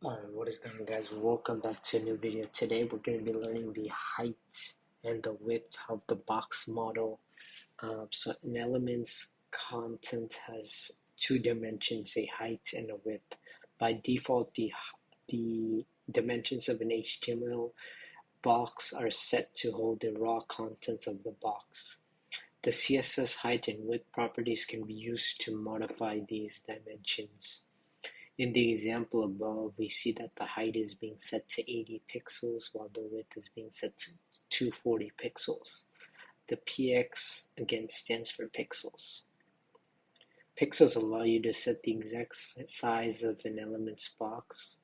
Alright, what is going on, guys? Welcome back to a new video. Today we're going to be learning the height and the width of the box model. So an element's content has two dimensions, a height and a width. By default, the dimensions of an HTML box are set to hold the raw contents of the box. The CSS height and width properties can be used to modify these dimensions. In the example above, we see that the height is being set to 80 pixels while the width is being set to 240 pixels. The PX, again, stands for pixels. Pixels allow you to set the exact size of an element's box,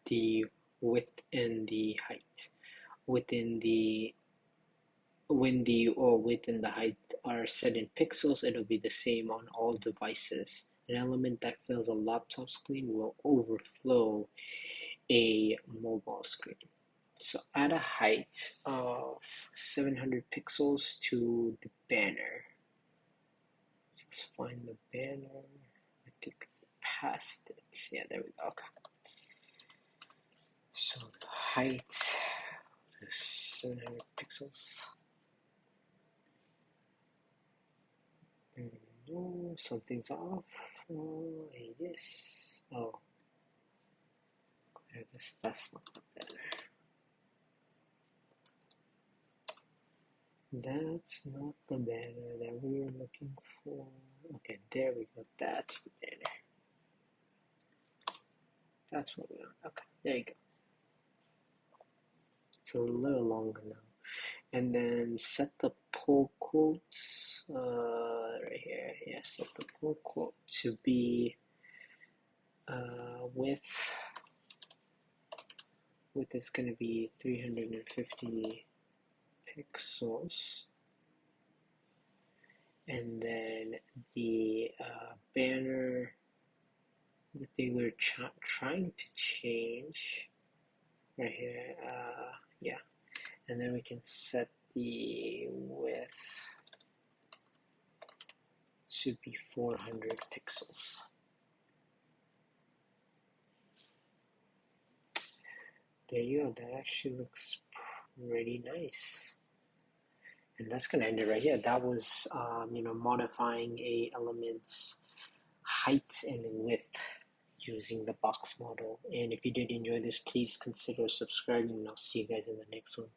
the width and the height. When the width and the height are set in pixels, it'll be the same on all devices. An element that fills a laptop screen will overflow a mobile screen. So add a height of 700 pixels to the banner. Let's find the banner. I think past it. Yeah, there we go. Okay. So the height is 700 pixels. No, something's off. Yes. Oh, I guess that's not the banner. That's not the banner that we were looking for. Okay, there we go. That's the banner. That's what we want. Okay, there you go. It's a little longer now. And then set the pull quotes right here. Yeah, set the pull quote to be width is going to be 350 pixels. And then the banner, the thing we're trying to change right here, yeah, and then we can set the width to be 400 pixels. There you go. That actually looks pretty nice. And that's gonna end it right here. That was modifying a element's height and width using the box model. And if you did enjoy this, please consider subscribing, and I'll see you guys in the next one.